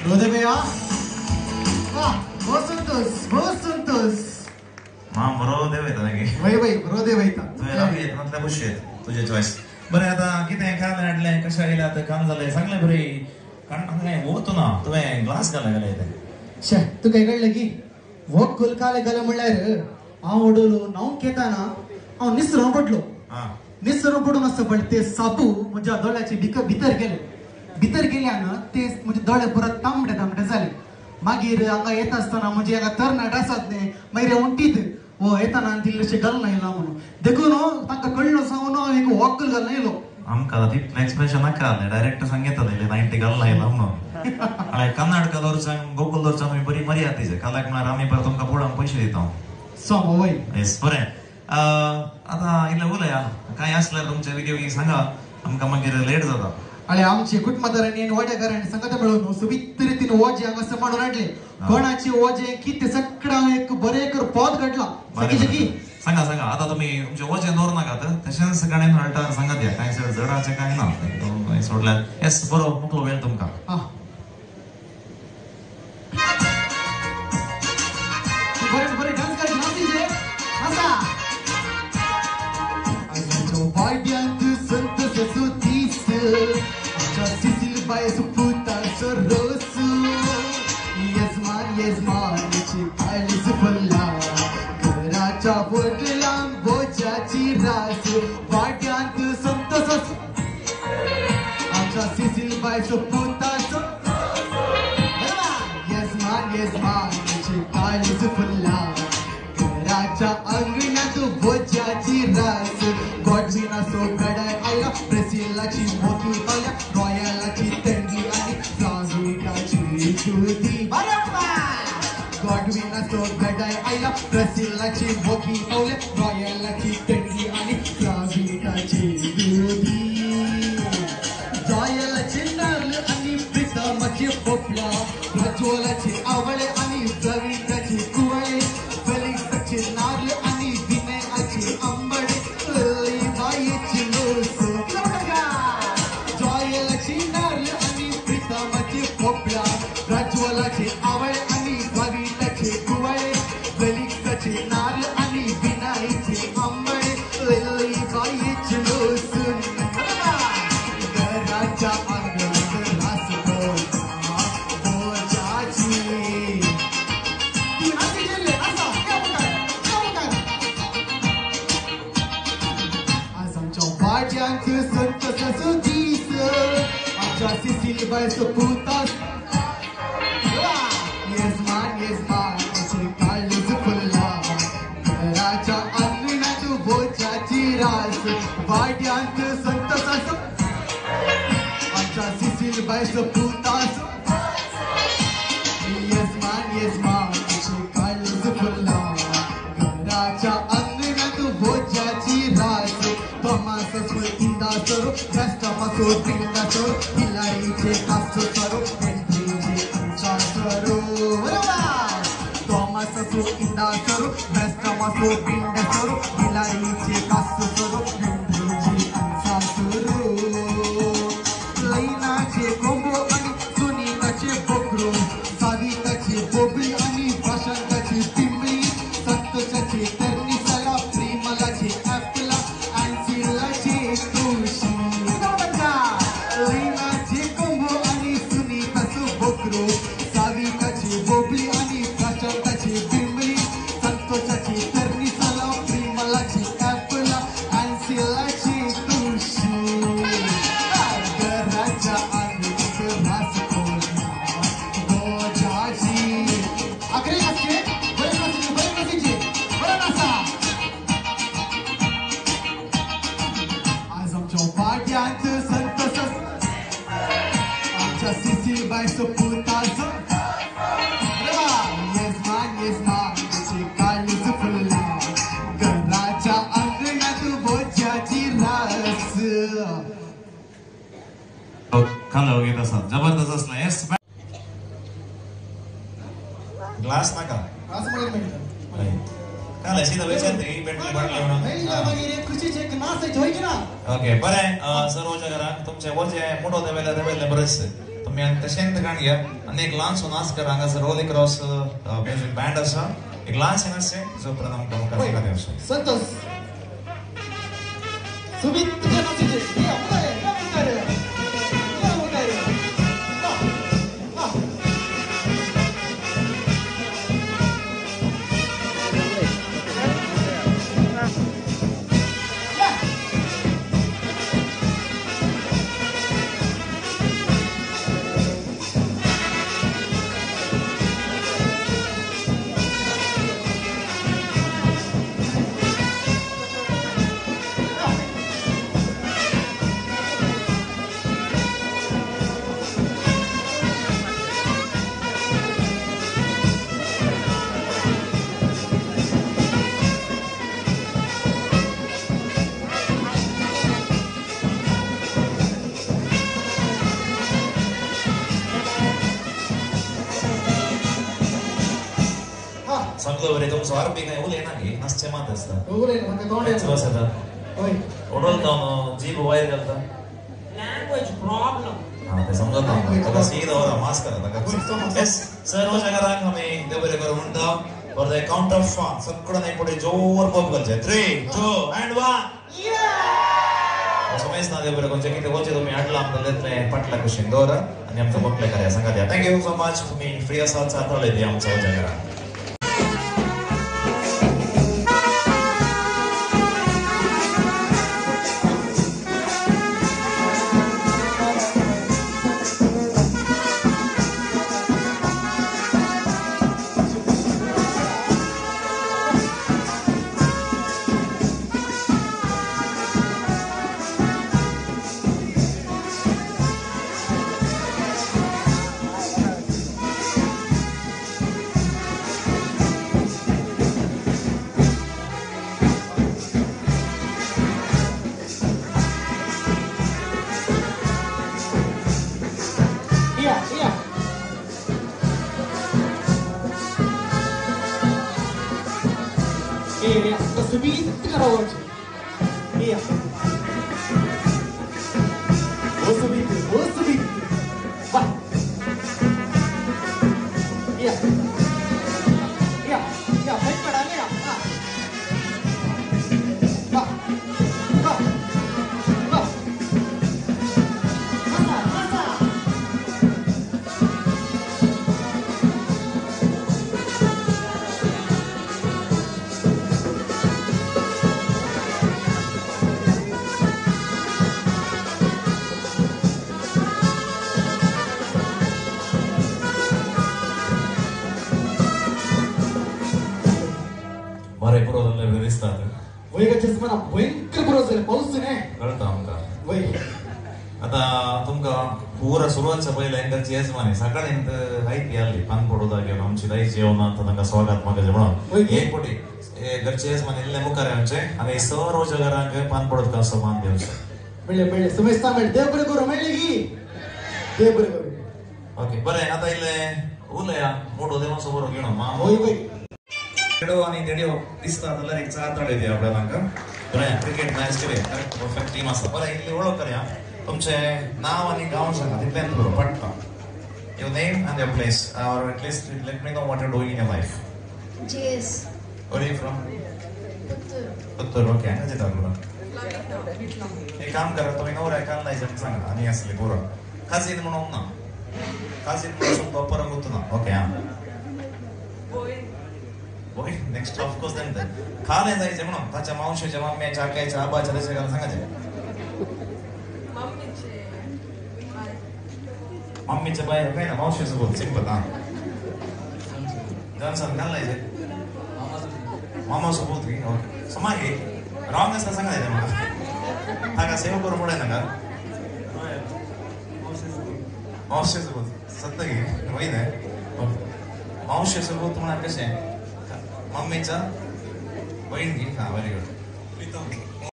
रोदेवया संतोष मा रोदेव येता नगे वय रोदेव येता तुझे रावी येत ना खुशी आहेत तुझे चॉईस बरे आता किती काय हाडले कशा आयला आता काम झालंय सांगले बरे कारण काय होतो ना तुम्ही ग्लास घाला गेला इथे शे तू काय कळलं की वोक कुलकाले गले म्हणल्यार हांव ओडलो नाव घेताना हांव निसरून पडलो निसरून पडून असं पण ते सापू म्हणजे दोळ्याचे भितर गेल्यानं ते म्हणजे दोळे परत तांबडे झाले मागीर हांगा येत असताना म्हणजे हांगा तरणाट आसात न्ही मागीर उंटीत हो येताना दिल्लीचे घालून आयला म्हणून देखून तांकां कळलो सावन एक वॉकल घालून येयलो आमकां तितलें एक्सप्रेशन नाका डायरेक्ट सांगितलें 90 घालून आयला म्हणून अरे कर्नाटकादोरच्यान गोकुलदोरच्यान आमी बरी मर्यादा दिसता कालाक म्हळ्यार आमी परत तुमकां पुढान पयशे दिता सो वय येस बरें आता इल्लें उलया काय आसल्यार तुमचे वेगवेगळी सांगा आमकां मागीर लेट जाता आणि आमचे कुटुंबादारांनी आणि वड्याकारांनी संगत मिळून सुविध रीतीन ओजे हांगा असं म्हणून हाडले कोणाचे ओजे की ते सगळं एक बरे कर पोत घडला की सांगा आता तुम्ही तुमचे ओजे दवर नाका तशेंच गाण्यान हळटा सांगात या काय सर जडाचे काय ना सोडल्यार येस बरो मोकलो वेळ तुमकां बरे डान्स कर नाचीजे नाचा आजो वाड्यांत संत ससुतीस आमच्या सिसिल बाय सुपुता सरोस यजमानीची काळीज फुलला घराच्या बोटलांत बोजाची रास वाड्यांत संत सस आमच्या सिसिल बाय सुपुता यजमानीची काळीज फुलला घराच्या अंगणात बोजाची रास गॉडविना सो घडाय आयला प्रेसिलाची मोठी पावल्या रॉयलाची तंगी आणि फ्लाविटाची जुदी गॉडविना सो घडाय आयला प्रेसिलाची मोठी पावल्या रॉयलाची तंगी आणि फ्लाविटाची जुदी जॉयलाची नारळ आणि प्रीतमाची पोपला प्रज्वलाची आवळे आणि प्रवीणाची कुवळे फलिक्सची नारळ आणि विनयाची आंबळे बाईची लोस जॉयलाची नारळ आणि प्रीतमाची पोपला प्रज्वलाची आवळे आणि प्रवीणाची कुवळे फलिक्सची नारळ आणि विनयाची आंबळे बाईची लोस घराच्या अंगणात रास संत ससुतीस आमच्या सिसिल बाय सुपुतास यजमानीची काळीज फुलला घराच्या अंगणात बोजाची रास वाड्यांत संत सस आमच्या सिसिल बाय सुपुतास यजमानीची काळीज फुलला घराच्या अंगणात बोजाची रास Thomas inda soro, Rastamaso brinda soro, Hilariche kaso soro, Henryche ansa soro. Thomas inda soro, Rastamaso brinda soro, Hilariche kaso soro, Henryche ansa soro. Lainache kombo ani Sunitache bokro, Savitache bobli ani Prashantache pimbli, Santochache terni sala, Primalache apla. जबरदस्त असला yes glass नाका काल सीधा वेचन ते Beetle बाटले म्हणून खुशी check नाच होय की ना ओके बरे सर्व जगरा तुमचे वरचे मोठो देवेला बरेच तुम्ही तुम्ही तशेंत गाणया आणि एक ल्हानसो नाच करा हांगासर रोली क्रॉस म्युझिक बँड आसा एक ल्हानशें नाचशें जो प्रणाम करूंक खातीर आसा संतोष सुमित तुझ्या नाचीचे या मुखारे या मुखारे सगळं बरें तुमचो आरपी काय उलयना गे नाचचें मात आसता उलय म्हाका तोंड बस येता ओय ओडोलता न्हू जीब वायर घालता Language problem. हां ते समजता ताका सीद और मास्क करा ताका यस सर हो जगारांक आमी देव बरें करूं म्हणटा फॉर द काउंट ऑफ 1 सगळं नाही पडे जोर पॉप घालचे 3 2 and 1 समज ना देव बरें कोणचे कितें वचे तुम्ही हाडला आमकां देतले पाटला कुशीन दवरा आनी आमकां बकले कार्या सांगा द्या थँक्यू सो मच तुम्ही फ्री आसात सातवले दी आमचो हो जगारांक Iya, subit karaoke. Iya. Subit. Wah. Iya. Baik padanya ya. Wah. Masa. बरे पुरो जाल्ले दिसतात वय गचेस मना भयंकर पुरो जाले पाऊस नाही कळटा आमकां वय आता तुमकां पुरा सुरवातच्या पयले एंकरची येजमानी सकाळींत हायती आली पान पडोदा घेवन आमची दाई जेवणात तांकां स्वागत मागचे म्हणून एक पोटी घरचे येजमान इल्ले मुखार आमचे आनी सर्व जगारांक पान पडत कसो मान दिवचो मेळ्ळे समजता मेळ देव बरें करूं मेळ्ळे की देव बरें करूं ओके बरें आता इल्ले उलया मोठो देवाचो बरो घेणो मा वय खेळो आणि तेडिओ दिसता जाल्यार एक 4 ताळे दिया आपल्या तांकां बरें क्रिकेट मॅच कितें परफेक्ट टीम आसा बरें इल्ली वळख करया तुमचें नांव आनी गांव सांगा तितल्यान पुरो पडटा your name and your place और at least let me know what you doing in your life JS. Where are you from Puttur. Puttur okay हांगा येता पुरो एक काम करा तुम्ही नवऱ्या काल नाही जण सांगा आनी आसले पुरो काजीन म्हणून ना काजीन म्हणून तो परत उरना ओके हां बोय नेक्स्ट ऑफ कोर्स देन खाले जायचे म्हणून ताच्या मावशेच्या मम्मीच्या आकाच्या आबाच्या तशें घालून सांगायचे मम्मीच्या बाहेर काय ना मावशेचं बोल सिंपल हां जॉन्सन घालायचे मामा सोबत की ओके समागे रॉंग असं सांगायचं मला हाका सेव करून पडाय ना मावशेसोबत सत्य घे वय नाही मावशेसोबत म्हणा कशें मम्मीचा बहीण घे हा व्हेरी गुड